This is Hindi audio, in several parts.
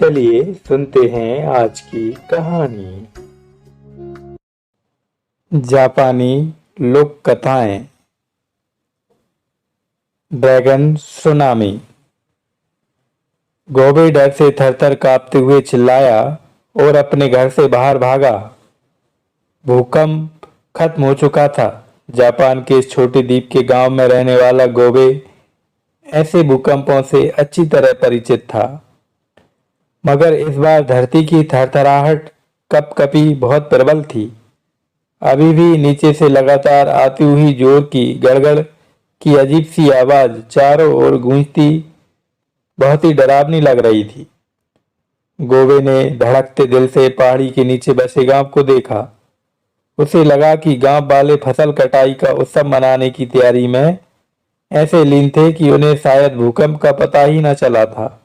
चलिए सुनते हैं आज की कहानी। जापानी लोक कथाएं। Dragon tsunami. गोबे डर से थरथर कांपते हुए चिल्लाया और अपने घर से बाहर भागा। भूकंप खत्म हो चुका था। जापान के इस छोटे द्वीप के गांव में रहने वाला गोबे ऐसे भूकंपों से अच्छी तरह परिचित था, मगर इस बार धरती की थरथराहट कपकपी बहुत प्रबल थी। अभी भी नीचे से लगातार आती हुई जोर की गड़गड़ की अजीब सी आवाज चारों ओर गूंजती बहुत ही डरावनी लग रही थी। गोबे ने धड़कते दिल से पहाड़ी के नीचे बसे गांव को देखा। उसे लगा कि गांव वाले फसल कटाई का उत्सव मनाने की तैयारी में ऐसे लीन थे कि उन्हें शायद भूकंप का पता ही न चला था।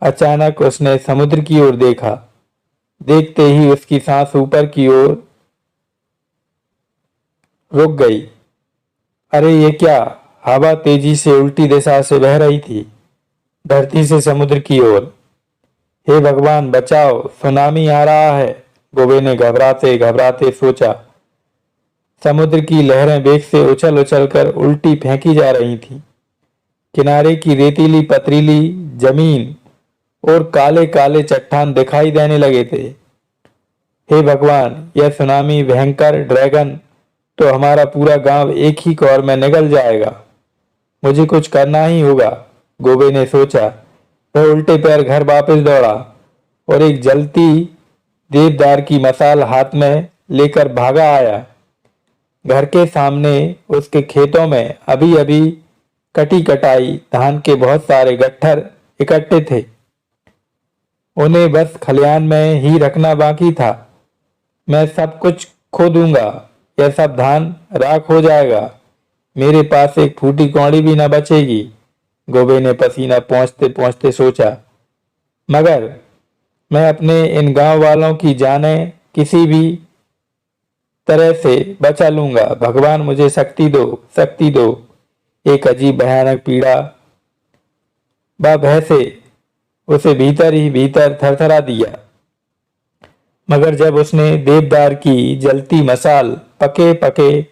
अचानक उसने समुद्र की ओर देखा। देखते ही उसकी सांस ऊपर की ओर रुक गई। अरे ये क्या! हवा तेजी से उल्टी दिशा से बह रही थी, धरती से समुद्र की ओर। हे भगवान बचाओ, सुनामी आ रहा है, गोबे ने घबराते घबराते सोचा। समुद्र की लहरें वेग से उछल उछल कर उल्टी फेंकी जा रही थीं। किनारे की रेतीली पथरीली जमीन और काले काले चट्टान दिखाई देने लगे थे। हे भगवान, यह सुनामी भयंकर ड्रैगन तो हमारा पूरा गांव एक ही कौर में निगल जाएगा। मुझे कुछ करना ही होगा, गोबे ने सोचा। वह उल्टे पैर घर वापस दौड़ा और एक जलती देवदार की मसाल हाथ में लेकर भागा आया। घर के सामने उसके खेतों में अभी अभी कटी कटाई धान के बहुत सारे गट्ठर इकट्ठे थे। उन्हें बस खलिहान में ही रखना बाकी था। मैं सब कुछ खो दूंगा, यह सब धान राख हो जाएगा। मेरे पास एक फूटी कौड़ी भी न बचेगी, गोबे ने पसीना पोंछते पोंछते सोचा। मगर मैं अपने इन गांव वालों की जानें किसी भी तरह से बचा लूंगा। भगवान मुझे शक्ति दो, शक्ति दो। एक अजीब भयानक पीड़ा व भय से उसे भीतर ही भीतर थरथरा दिया। मगर जब उसने देवदार की जलती मसाल पके पके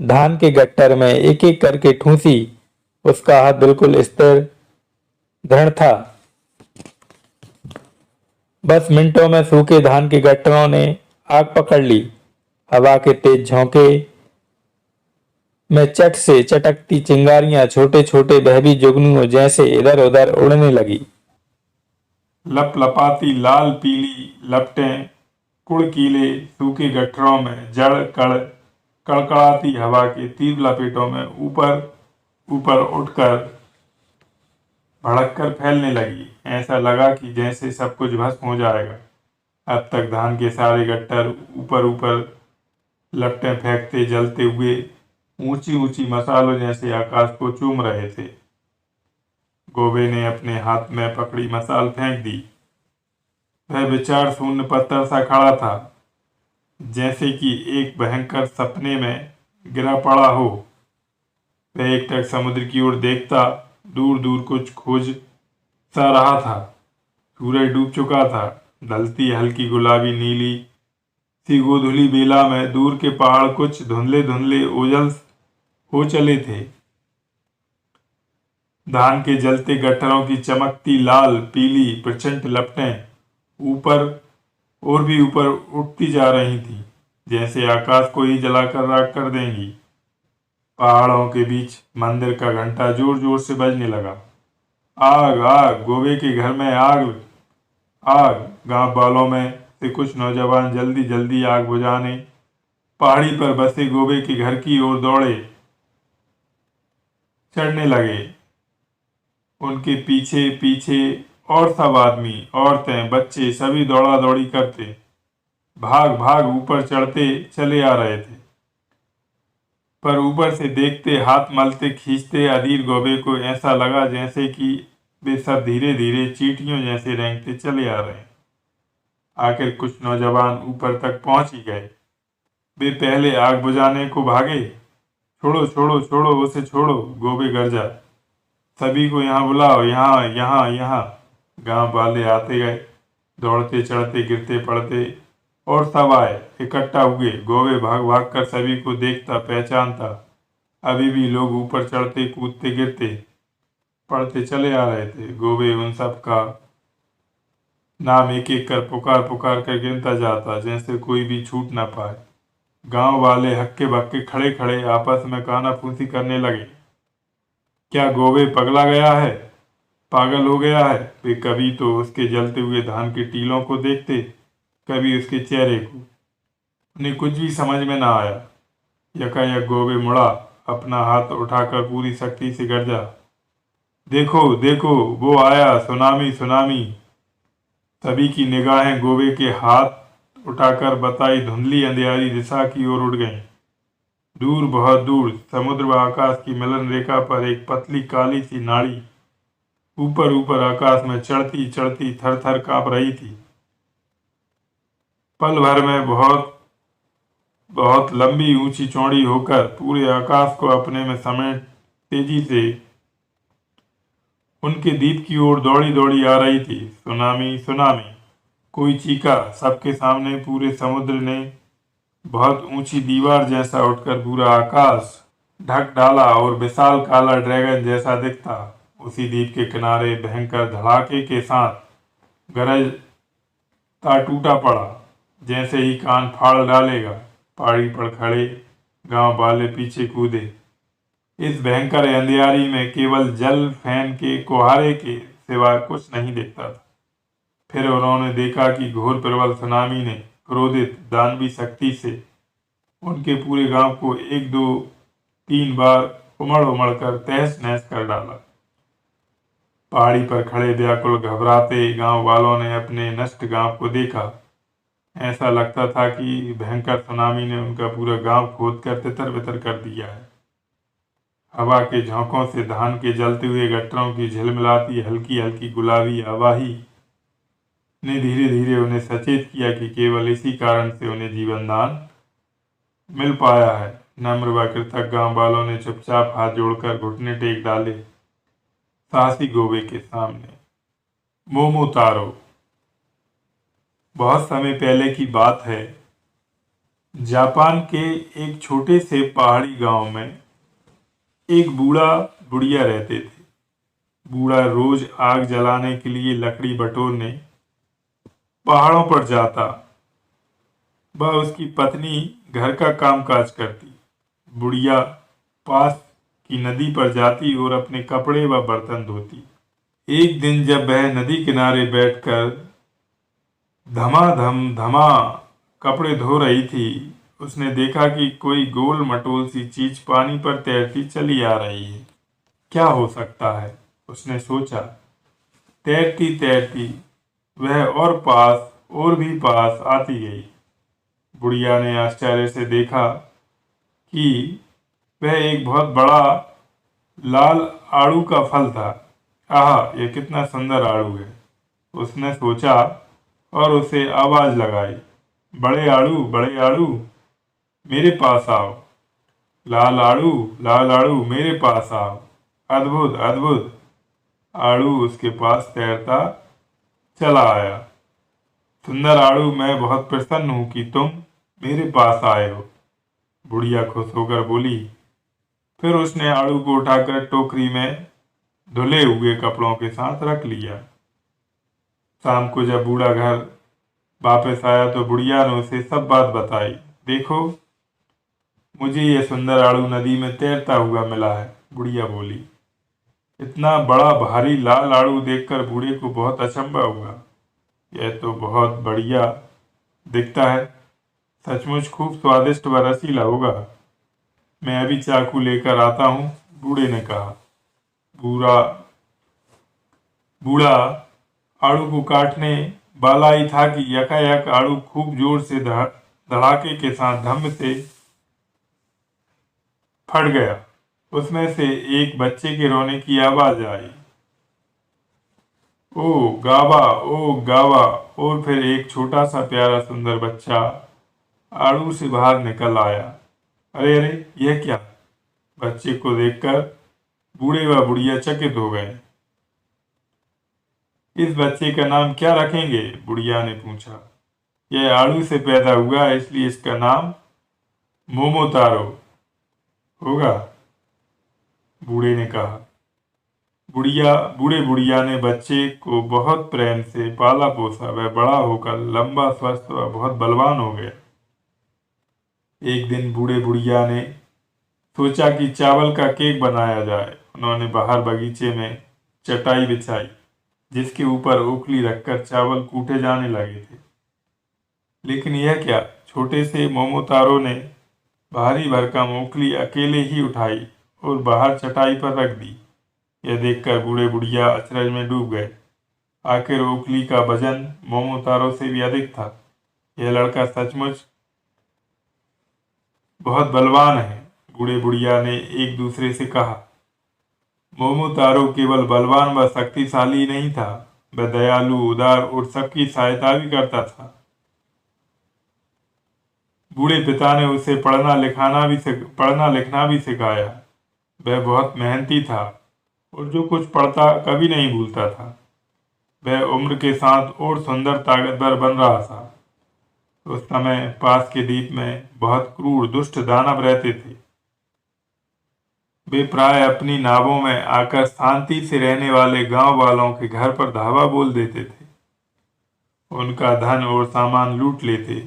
धान के गट्टर में एक एक करके ठूंसी, उसका हाथ बिल्कुल स्थिर दृढ़ था। बस मिनटों में सूखे धान के गट्टरों ने आग पकड़ ली। हवा के तेज झोंके में चट से चटकती चिंगारियां छोटे छोटे बहबी जुगनुओं जैसे इधर उधर उड़ने लगी। लपलपाती लाल पीली लपटें कुड़कीले सूखे गट्ठरों में जड़ कड़ कड़कड़ाती हवा के तीव्र लपेटों में ऊपर ऊपर उठकर भड़ककर फैलने लगी। ऐसा लगा कि जैसे सब कुछ भस्म हो जाएगा। अब तक धान के सारे गट्ठर ऊपर ऊपर लपटें फेंकते जलते हुए ऊंची ऊंची मसालों जैसे आकाश को चूम रहे थे। गोबे ने अपने हाथ में पकड़ी मसाल फेंक दी। वह विचार शून्य पत्थर सा खड़ा था, जैसे कि एक भयंकर सपने में गिरा पड़ा हो। वह एकटक समुद्र की ओर देखता, दूर दूर कुछ खोज सा रहा था। सूरज डूब चुका था। ढलती हल्की गुलाबी नीली सी गोधुली बेला में दूर के पहाड़ कुछ धुंधले धुंधले ओझल हो चले थे। धान के जलते गट्ठरों की चमकती लाल पीली प्रचंड लपटें ऊपर और भी ऊपर उठती जा रही थीं, जैसे आकाश को ही जलाकर राख कर देंगी। पहाड़ों के बीच मंदिर का घंटा जोर जोर से बजने लगा। आग आग, गोबे के घर में आग आग। गांव वालों में से कुछ नौजवान जल्दी जल्दी आग बुझाने पहाड़ी पर बसे गोबे के घर की ओर दौड़े चढ़ने लगे। उनके पीछे पीछे और सब आदमी, औरतें, बच्चे सभी दौड़ा दौड़ी करते भाग भाग ऊपर चढ़ते चले आ रहे थे। पर ऊपर से देखते, हाथ मलते खींचते अधीर गोबे को ऐसा लगा जैसे कि वे सब धीरे धीरे चींटियों जैसे रेंगते चले आ रहे हैं। आखिर कुछ नौजवान ऊपर तक पहुंच ही गए। वे पहले आग बुझाने को भागे। छोड़ो छोड़ो छोड़ो, उसे छोड़ो, गोबे गरजा। सभी को यहाँ बुलाओ, यहाँ यहाँ यहाँ। गांव वाले आते गए, दौड़ते चढ़ते गिरते पड़ते, और सब आए, इकट्ठा हुए। गौवे भाग भाग कर सभी को देखता, पहचानता। अभी भी लोग ऊपर चढ़ते कूदते गिरते पड़ते चले आ रहे थे। गौवे उन सब का नाम एक एक कर पुकार पुकार कर गिनता जाता, जैसे कोई भी छूट ना पाए। गांव वाले हक्के बक्के खड़े खड़े आपस में कानाफूसी करने लगे। क्या गौवे पगला गया है, पागल हो गया है? वे कभी तो उसके जलते हुए धान के टीलों को देखते, कभी उसके चेहरे को। उन्हें कुछ भी समझ में ना आया। यकायक गौवे मुड़ा, अपना हाथ उठाकर पूरी शक्ति से गरजा, देखो देखो, वो आया, सुनामी सुनामी। सभी की निगाहें गौवे के हाथ उठाकर बताई धुंधली अंधियारी दिशा की ओर उड़ गईं। दूर, बहुत दूर, समुद्र व आकाश की मिलन रेखा पर एक पतली काली सी नाड़ी ऊपर ऊपर आकाश में चढ़ती चढ़ती थर थर कांप रही थी। पल भर में बहुत बहुत लंबी, ऊंची चौड़ी होकर पूरे आकाश को अपने में समेट तेजी से उनके द्वीप की ओर दौड़ी दौड़ी आ रही थी। सुनामी सुनामी, कोई चीखा। सबके सामने पूरे समुद्र ने बहुत ऊंची दीवार जैसा उठकर पूरा आकाश ढक डाला और विशाल काला ड्रैगन जैसा दिखता उसी द्वीप के किनारे भयंकर धड़ाके के साथ गरजता टूटा पड़ा, जैसे ही कान फाड़ डालेगा। पहाड़ी पर खड़े गांव वाले पीछे कूदे। इस भयंकर अंधियारी में केवल जल फैन के कुहारे के सिवा कुछ नहीं दिखता था। फिर उन्होंने देखा कि घोर प्रबल सुनामी ने क्रोधित दानवी शक्ति से उनके पूरे गांव को 1 2 3 बार उमड़ उमड़ कर तहस नहस कर डाला। पहाड़ी पर खड़े व्याकुल घबराते गांव वालों ने अपने नष्ट गांव को देखा। ऐसा लगता था कि भयंकर सुनामी ने उनका पूरा गांव खोद कर तितर बितर कर दिया है। हवा के झोंकों से धान के जलते हुए गट्टरों की झिलमिलाती हल्की हल्की गुलाबी आवाही ने धीरे धीरे उन्हें सचेत किया कि केवल इसी कारण से उन्हें जीवन दान मिल पाया है। नम्र व कृतज्ञ गांव वालों ने चुपचाप हाथ जोड़कर घुटने टेक डाले साहसी गौवे के सामने। मोमो तारो। बहुत समय पहले की बात है। जापान के एक छोटे से पहाड़ी गांव में एक बूढ़ा बुढ़िया रहते थे। बूढ़ा रोज आग जलाने के लिए लकड़ी बटोरने पहाड़ों पर जाता। वह उसकी पत्नी घर का कामकाज करती। बुढ़िया पास की नदी पर जाती और अपने कपड़े व बर्तन धोती। एक दिन जब वह नदी किनारे बैठकर धमाधम धमा कपड़े धो रही थी, उसने देखा कि कोई गोल मटोल सी चीज पानी पर तैरती चली आ रही है। क्या हो सकता है, उसने सोचा। तैरती तैरती वह और भी पास आती गई। बुढ़िया ने आश्चर्य से देखा कि वह एक बहुत बड़ा लाल आड़ू का फल था। आह, यह कितना सुंदर आड़ू है, उसने सोचा और उसे आवाज लगाई, बड़े आड़ू मेरे पास आओ। लाल आड़ू मेरे पास आओ। अद्भुत अद्भुत। आड़ू उसके पास तैरता चला आया। सुंदर आड़ू, मैं बहुत प्रसन्न हूं कि तुम मेरे पास आए हो, बुढ़िया खुश होकर बोली। फिर उसने आड़ू को उठाकर टोकरी में धुले हुए कपड़ों के साथ रख लिया। शाम को जब बूढ़ा घर वापस आया तो बुढ़िया ने उसे सब बात बताई। देखो, मुझे यह सुंदर आड़ू नदी में तैरता हुआ मिला है, बुढ़िया बोली। इतना बड़ा भारी लाल आड़ू देखकर बूढ़े को बहुत अचंभा हुआ। यह तो बहुत बढ़िया दिखता है, सचमुच खूब स्वादिष्ट व रसीला होगा। मैं अभी चाकू लेकर आता हूँ, बूढ़े ने कहा। बूढ़ा आड़ू को काटने वाला ही था कि यकायक आड़ू खूब जोर से धड़ाके के साथ धम्म से फट गया। उसमें से एक बच्चे के रोने की आवाज आई, ओ गावा। और फिर एक छोटा सा प्यारा सुंदर बच्चा आड़ू से बाहर निकल आया। अरे अरे, यह क्या? बच्चे को देखकर बूढ़े व बुढ़िया चकित हो गए। इस बच्चे का नाम क्या रखेंगे? बुढ़िया ने पूछा। यह आड़ू से पैदा हुआ है, इसलिए इसका नाम मोमोतारो होगा, बूढ़े ने कहा। बूढ़े बुढ़िया ने बच्चे को बहुत प्रेम से पाला पोसा। वह बड़ा होकर लंबा, स्वस्थ व बहुत बलवान हो गया। एक दिन बूढ़े बुढ़िया ने सोचा कि चावल का केक बनाया जाए। उन्होंने बाहर बगीचे में चटाई बिछाई, जिसके ऊपर ओखली रखकर चावल कूटे जाने लगे थे। लेकिन यह क्या, छोटे से मोमोतारो ने भारी भरकम ओखली अकेले ही उठाई और बाहर चटाई पर रख दी। यह देखकर बूढ़े बुढ़िया अचरज में डूब गए। आखिर ओखली का वजन मोमोतारो से भी अधिक था। यह लड़का सचमुच बहुत बलवान है, बूढ़े बुढ़िया ने एक दूसरे से कहा। मोमोतारो केवल बलवान व शक्तिशाली नहीं था, वह दयालु, उदार और सबकी सहायता भी करता था। बूढ़े पिता ने उसे पढ़ना लिखना भी सिखाया। वह बहुत मेहनती था और जो कुछ पढ़ता कभी नहीं भूलता था। वह उम्र के साथ और सुंदर, ताकतवर बन रहा था। उस समय पास के द्वीप में बहुत क्रूर, दुष्ट दानव रहते थे। वे प्राय अपनी नावों में आकर शांति से रहने वाले गांव वालों के घर पर धावा बोल देते थे। उनका धन और सामान लूट लेते,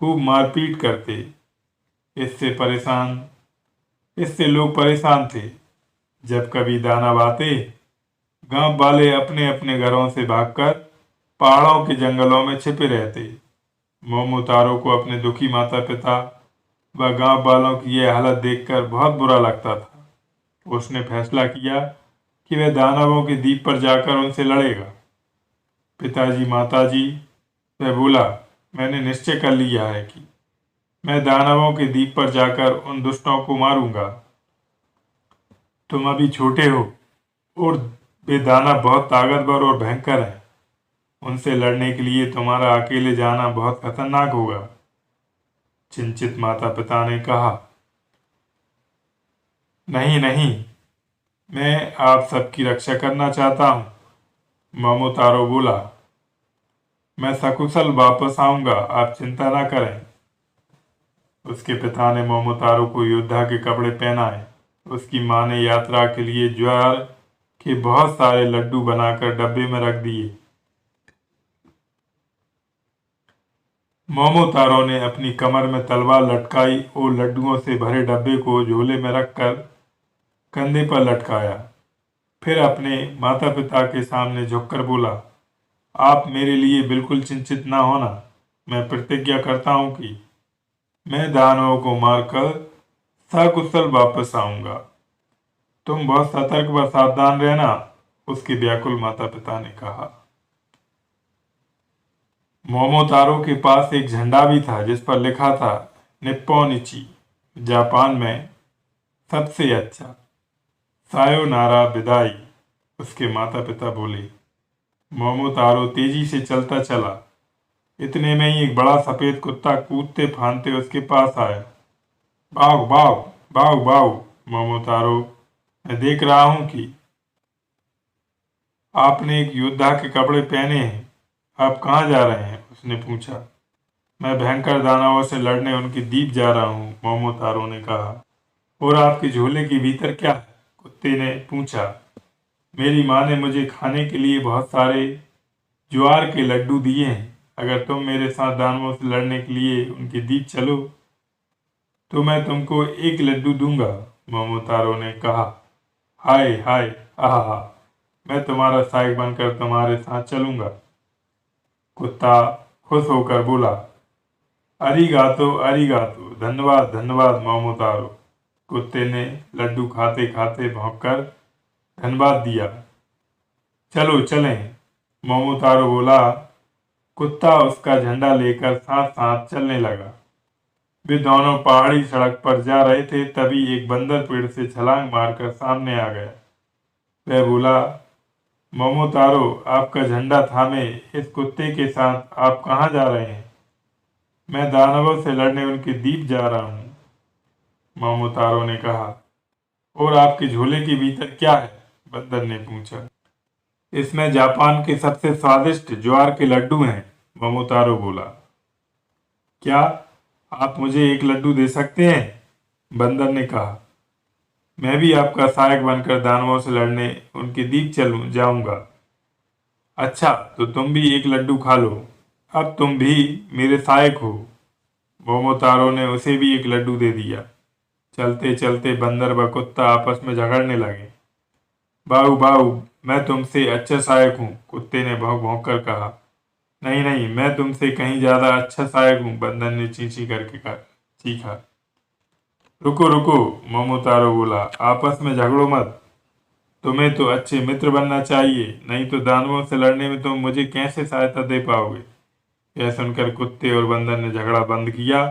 खूब मारपीट करते। इससे लोग परेशान थे। जब कभी दानव आते, गांव वाले अपने अपने घरों से भागकर पहाड़ों के जंगलों में छिपे रहते। मोमोतारो को अपने दुखी माता पिता व गांव वालों की यह हालत देखकर बहुत बुरा लगता था। उसने फैसला किया कि वह दानवों के द्वीप पर जाकर उनसे लड़ेगा। पिताजी, माताजी, वह बोला, मैंने निश्चय कर लिया है कि मैं दानवों के द्वीप पर जाकर उन दुष्टों को मारूंगा। तुम अभी छोटे हो और वे दानव बहुत ताकतवर और भयंकर हैं। उनसे लड़ने के लिए तुम्हारा अकेले जाना बहुत खतरनाक होगा। चिंतित माता पिता ने कहा, नहीं नहीं, मैं आप सबकी रक्षा करना चाहता हूँ। मोमोतारो बोला, मैं सकुशल वापस आऊंगा, आप चिंता ना करें। उसके पिता ने मोमोतारो को योद्धा के कपड़े पहनाए। उसकी माँ ने यात्रा के लिए ज्वार के बहुत सारे लड्डू बनाकर डब्बे में रख दिए। मोमोतारो ने अपनी कमर में तलवार लटकाई और लड्डुओं से भरे डब्बे को झोले में रखकर कंधे पर लटकाया। फिर अपने माता पिता के सामने झुककर बोला, आप मेरे लिए बिल्कुल चिंतित ना होना। मैं प्रतिज्ञा करता हूं कि मैं दानवों को मारकर सकुशल वापस आऊंगा। तुम बहुत सतर्क व सावधान रहना, उसके व्याकुल माता पिता ने कहा। मोमोतारो के पास एक झंडा भी था, जिस पर लिखा था, निप्पोनिची, जापान में सबसे अच्छा, सायोनारा विदाई। उसके माता पिता बोले। मोमोतारो तेजी से चलता चला। इतने में ही एक बड़ा सफेद कुत्ता कूदते फांदते उसके पास आया। भाग भाग भाग भाग, मोमोतारो, मैं देख रहा हूं कि आपने एक योद्धा के कपड़े पहने हैं। आप कहाँ जा रहे हैं? उसने पूछा। मैं भयंकर दानवों से लड़ने उनके द्वीप जा रहा हूँ, मोमोतारो ने कहा। और आपके झोले के भीतर क्या है? कुत्ते ने पूछा। मेरी माँ ने मुझे खाने के लिए बहुत सारे ज्वार के लड्डू दिए हैं। अगर तुम मेरे साथ दानवों से लड़ने के लिए उनके द्वीप चलो तो मैं तुमको एक लड्डू दूंगा, मोमोतारो ने कहा। हाय हाय, आहा, मैं तुम्हारा सहायक बनकर तुम्हारे साथ चलूंगा। कुत्ता खुश होकर बोला, अरिगातो अरिगातो, धन्यवाद धन्यवाद मोमोतारो। कुत्ते ने लड्डू खाते खाते भौंककर धन्यवाद दिया। चलो चलें, मोमोतारो बोला। कुत्ता उसका झंडा लेकर साथ साथ चलने लगा। वे दोनों पहाड़ी सड़क पर जा रहे थे, तभी एक बंदर पेड़ से छलांग मारकर सामने आ गया। वह बोला, मोमोतारो, आपका झंडा थामे इस कुत्ते के साथ आप कहाँ जा रहे हैं? मैं दानवों से लड़ने उनके द्वीप जा रहा हूँ, मोमोतारो ने कहा। और आपके झोले के भीतर क्या है? बंदर ने पूछा। इसमें जापान के सबसे स्वादिष्ट ज्वार के लड्डू हैं, मोमोतारो बोला। क्या आप मुझे एक लड्डू दे सकते हैं? बंदर ने कहा। मैं भी आपका सहायक बनकर दानवों से लड़ने उनके द्वीप चलूं जाऊंगा। अच्छा, तो तुम भी एक लड्डू खा लो, अब तुम भी मेरे सहायक हो। मोमोतारो ने उसे भी एक लड्डू दे दिया। चलते चलते बंदर व कुत्ता आपस में झगड़ने लगे। बाऊ बाऊ, मैं तुमसे अच्छा सहायक हूँ, कुत्ते ने भौंक भौंक कर कहा। नहीं नहीं, मैं तुमसे कहीं ज्यादा अच्छा सहायक हूँ, बंदर ने चींची करके कहा, चीखा। रुको रुको, मोमोतारो बोला, आपस में झगड़ो मत। तुम्हें तो अच्छे मित्र बनना चाहिए, नहीं तो दानवों से लड़ने में तुम मुझे कैसे सहायता दे पाओगे। यह सुनकर कुत्ते और बंदर ने झगड़ा बंद किया।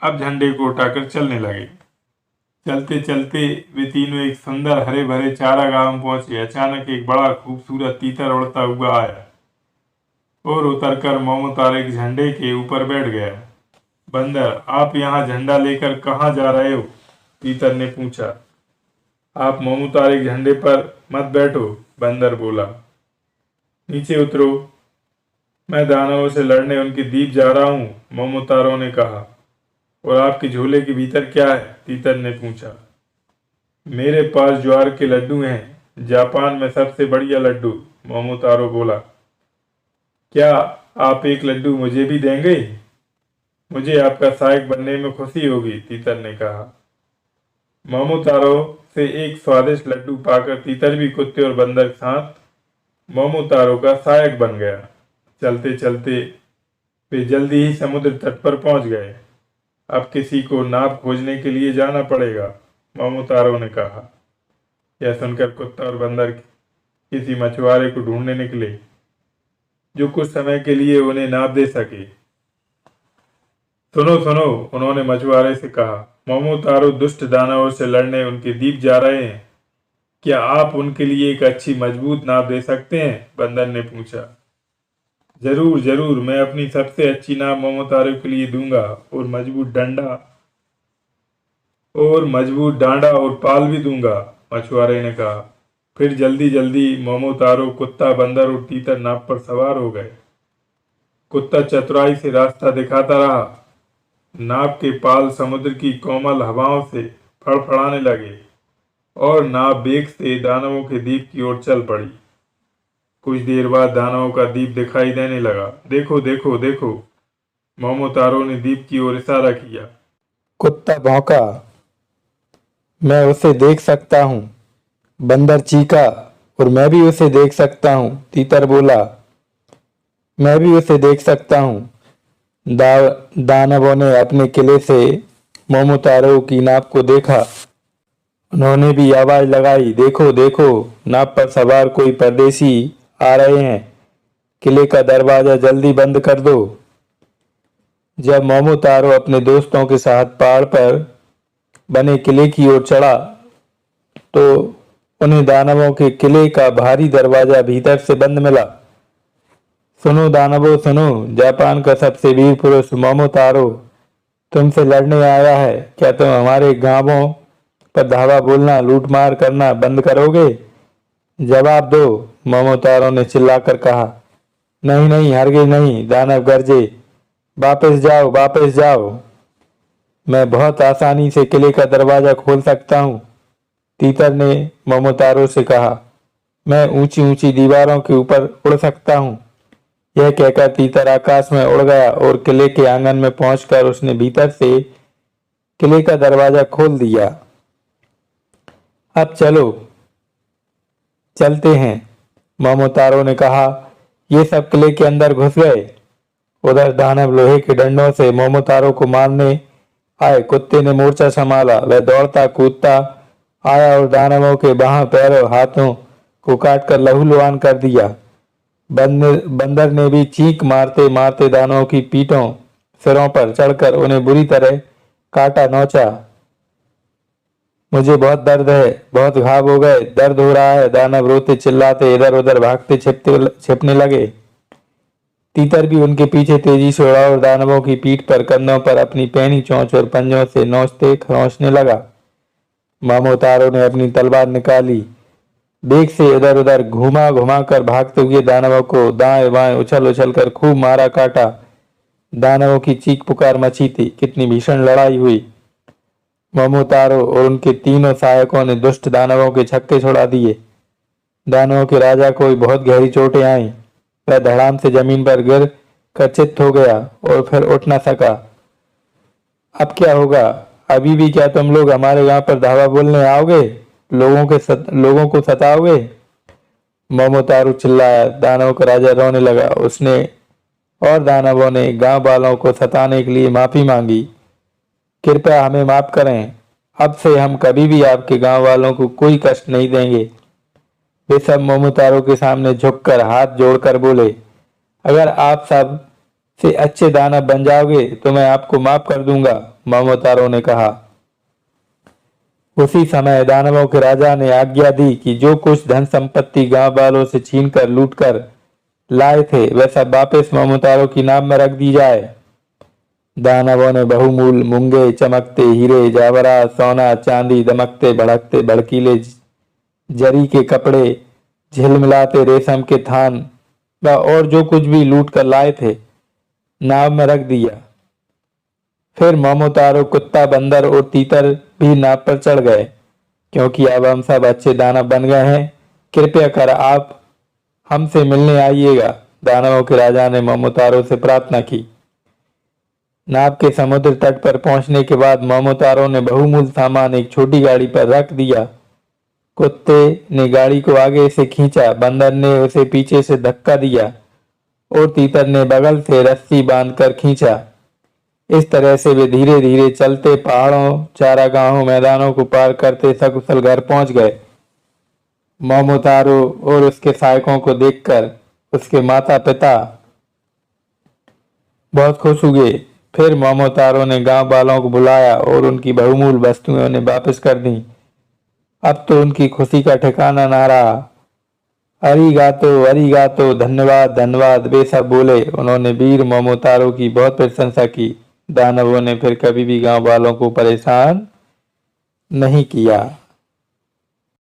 अब झंडे को उठाकर चलने लगे। चलते चलते वे तीनों एक सुंदर हरे भरे चारागाह में पहुंचे। अचानक एक बड़ा खूबसूरत तीतर उड़ता हुआ आया और उतरकर मोमोतारो के झंडे के ऊपर बैठ गया। बंदर, आप यहाँ झंडा लेकर कहाँ जा रहे हो? तीतर ने पूछा। आप मोमोतारो के झंडे पर मत बैठो, बंदर बोला। नीचे उतरो, मैं दानवों से लड़ने उनके द्वीप जा रहा हूँ, मोमोतारो ने कहा। और आपके झोले के भीतर क्या है? तीतर ने पूछा। मेरे पास ज्वार के लड्डू हैं, जापान में सबसे बढ़िया लड्डू, मोमोतारो बोला। क्या आप एक लड्डू मुझे भी देंगे? मुझे आपका सहायक बनने में खुशी होगी, तीतर ने कहा। मोमोतारो से एक स्वादिष्ट लड्डू पाकर तीतर भी कुत्ते और बंदर के साथ मोमोतारो का सहायक बन गया। चलते चलते वे जल्दी ही समुद्र तट पर पहुंच गए। अब किसी को नाव खोजने के लिए जाना पड़ेगा, मोमोतारो ने कहा। यह सुनकर कुत्ता और बंदर किसी मछुआरे को ढूंढने निकले जो कुछ समय के लिए उन्हें नाव दे सके। सुनो सुनो, उन्होंने मछुआरे से कहा, मोमोतारो दुष्ट दानवों से लड़ने उनके द्वीप जा रहे हैं। क्या आप उनके लिए एक अच्छी मजबूत नाव दे सकते हैं? बंदर ने पूछा। जरूर जरूर, मैं अपनी सबसे अच्छी नाव मोमोतारो के लिए दूंगा और मजबूत डांडा और पाल भी दूंगा, मछुआरे ने कहा। फिर जल्दी जल्दी मोमोतारो, कुत्ता, बंदर और तीतर नाव पर सवार हो गए। कुत्ता चतुराई से रास्ता दिखाता रहा। नाव के पाल समुद्र की कोमल हवाओं से फड़फड़ाने लगे और नाव वेग से दानवों के द्वीप की ओर चल पड़ी। कुछ देर बाद दानवों का द्वीप दिखाई देने लगा। देखो देखो देखो, मोमोतारो ने द्वीप की ओर इशारा किया। कुत्ता भौंका, मैं उसे देख सकता हूँ। बंदर चीखा, और मैं भी उसे देख सकता हूँ। तीतर बोला, मैं भी उसे देख सकता हूँ। दानवों ने अपने किले से मोमोतारो की नाव को देखा। उन्होंने भी आवाज लगाई, देखो देखो, नाव पर सवार कोई परदेसी आ रहे हैं। किले का दरवाजा जल्दी बंद कर दो। जब मोमोतारो अपने दोस्तों के साथ पहाड़ पर बने किले की ओर चढ़ा तो उन्हें दानवों के किले का भारी दरवाजा भीतर से बंद मिला। सुनो दानवों सुनो, जापान का सबसे वीर पुरुष मोमोतारो तुमसे लड़ने आया है। क्या तुम हमारे गांवों पर धावा बोलना, लूटमार करना बंद करोगे? जवाब दो, मोमोतारो ने चिल्लाकर कहा। नहीं नहीं, हरगिज नहीं, दानव गरजे। वापस जाओ, वापस जाओ। मैं बहुत आसानी से किले का दरवाजा खोल सकता हूँ, तीतर ने मोमोतारो से कहा। मैं ऊंची ऊंची दीवारों के ऊपर उड़ सकता हूँ। यह कहकर तीतर आकाश में उड़ गया और किले के आंगन में पहुंचकर उसने भीतर से किले का दरवाजा खोल दिया। अब चलो, चलते हैं, मोमोतारो ने कहा। ये सब किले के अंदर घुस गए। उधर दानव लोहे के डंडों से मोमोतारो को मारने आए। कुत्ते ने मोर्चा संभाला। वह दौड़ता कूदता आया और दानवों के बाहों, पैरों, हाथों को काटकर लहूलुहान कर दिया। बंदर ने भी चीख मारते मारते दानवों की पीठों, सिरों पर चढ़कर उन्हें बुरी तरह काटा नोचा। मुझे बहुत दर्द है, बहुत घाव हो गए, दर्द हो रहा है, दानव रोते चिल्लाते इधर उधर भागते छिपने लगे। तीतर भी उनके पीछे तेजी से उड़ा और दानवों की पीठ पर, कंधों पर अपनी पैनी चोंच और पंजों से नोचते खरोंचने लगा। मोमोतारो ने अपनी तलवार निकाली बेग से इधर उधर घुमा घुमा कर भागते हुए दानवों को दाएं बाएं उछल उछल कर खूब मारा काटा। दानवों की चीख पुकार मची थी। कितनी भीषण लड़ाई हुई। मोमोतारो और उनके तीनों सहायकों ने दुष्ट दानवों के छक्के छुड़ा दिए। दानवों के राजा को भी बहुत गहरी चोटें आईं। वह धड़ाम से जमीन पर गिर कर चित्त हो गया और फिर उठ न सका। अब क्या होगा? अभी भी क्या तुम लोग हमारे यहाँ पर धावा बोलने आओगे? लोगों को सताओगे? मोमोतारू चिल्लाया। दानवों का राजा रोने लगा। उसने और दानवों ने गांव वालों को सताने के लिए माफी मांगी। कृपया हमें माफ करें। अब से हम कभी भी आपके गांव वालों को कोई कष्ट नहीं देंगे। वे सब मोमोतारो के सामने झुककर हाथ जोड़कर बोले, अगर आप सब से अच्छे दानव बन जाओगे तो मैं आपको माफ कर दूंगा। मोमोतारो ने कहा। उसी समय दानवों के राजा ने आज्ञा दी कि जो कुछ धन संपत्ति गांव वालों से छीनकर लूटकर लाए थे वह सब वापस मोमोतारो की नाम में रख दी जाए। दानवों ने बहुमूल्य मूंगे, चमकते हीरे, जवाहरात, सोना, चांदी, दमकते भड़कते भड़कीले जरी के कपड़े, झिलमिलाते रेशम के थान व और जो कुछ भी लूट कर लाए थे नाव में रख दिया। फिर मोमोतारो, कुत्ता, बंदर और तीतर भी नाव पर चढ़ गए, क्योंकि अब हम सब अच्छे दानव बन गए हैं। कृपया कर आप हमसे मिलने आइएगा। दानवों के राजा ने मोमोतारो से प्रार्थना की। नाव के समुद्र तट पर पहुंचने के बाद मोमोतारो ने बहुमूल्य सामान एक छोटी गाड़ी पर रख दिया। कुत्ते ने गाड़ी को आगे से खींचा, बंदर ने उसे पीछे से धक्का दिया और तीतर ने बगल से रस्सी बांधकर खींचा। इस तरह से वे धीरे धीरे चलते पहाड़ों, चारागाहों, मैदानों को पार करते सकुशल घर पहुंच गए। मोमोतारो और उसके सहायकों को देखकर उसके माता पिता बहुत खुश हुए। फिर मोमोतारो ने गांव वालों को बुलाया और उनकी बहुमूल्य वस्तुएं उन्हें वापस कर दी। अब तो उनकी खुशी का ठिकाना ना रहा। अरिगातो, अरिगातो, धन्यवाद, धन्यवाद, वे सब बोले। उन्होंने वीर मोमोतारो की बहुत प्रशंसा की। दानवों ने फिर कभी भी गांव वालों को परेशान नहीं किया।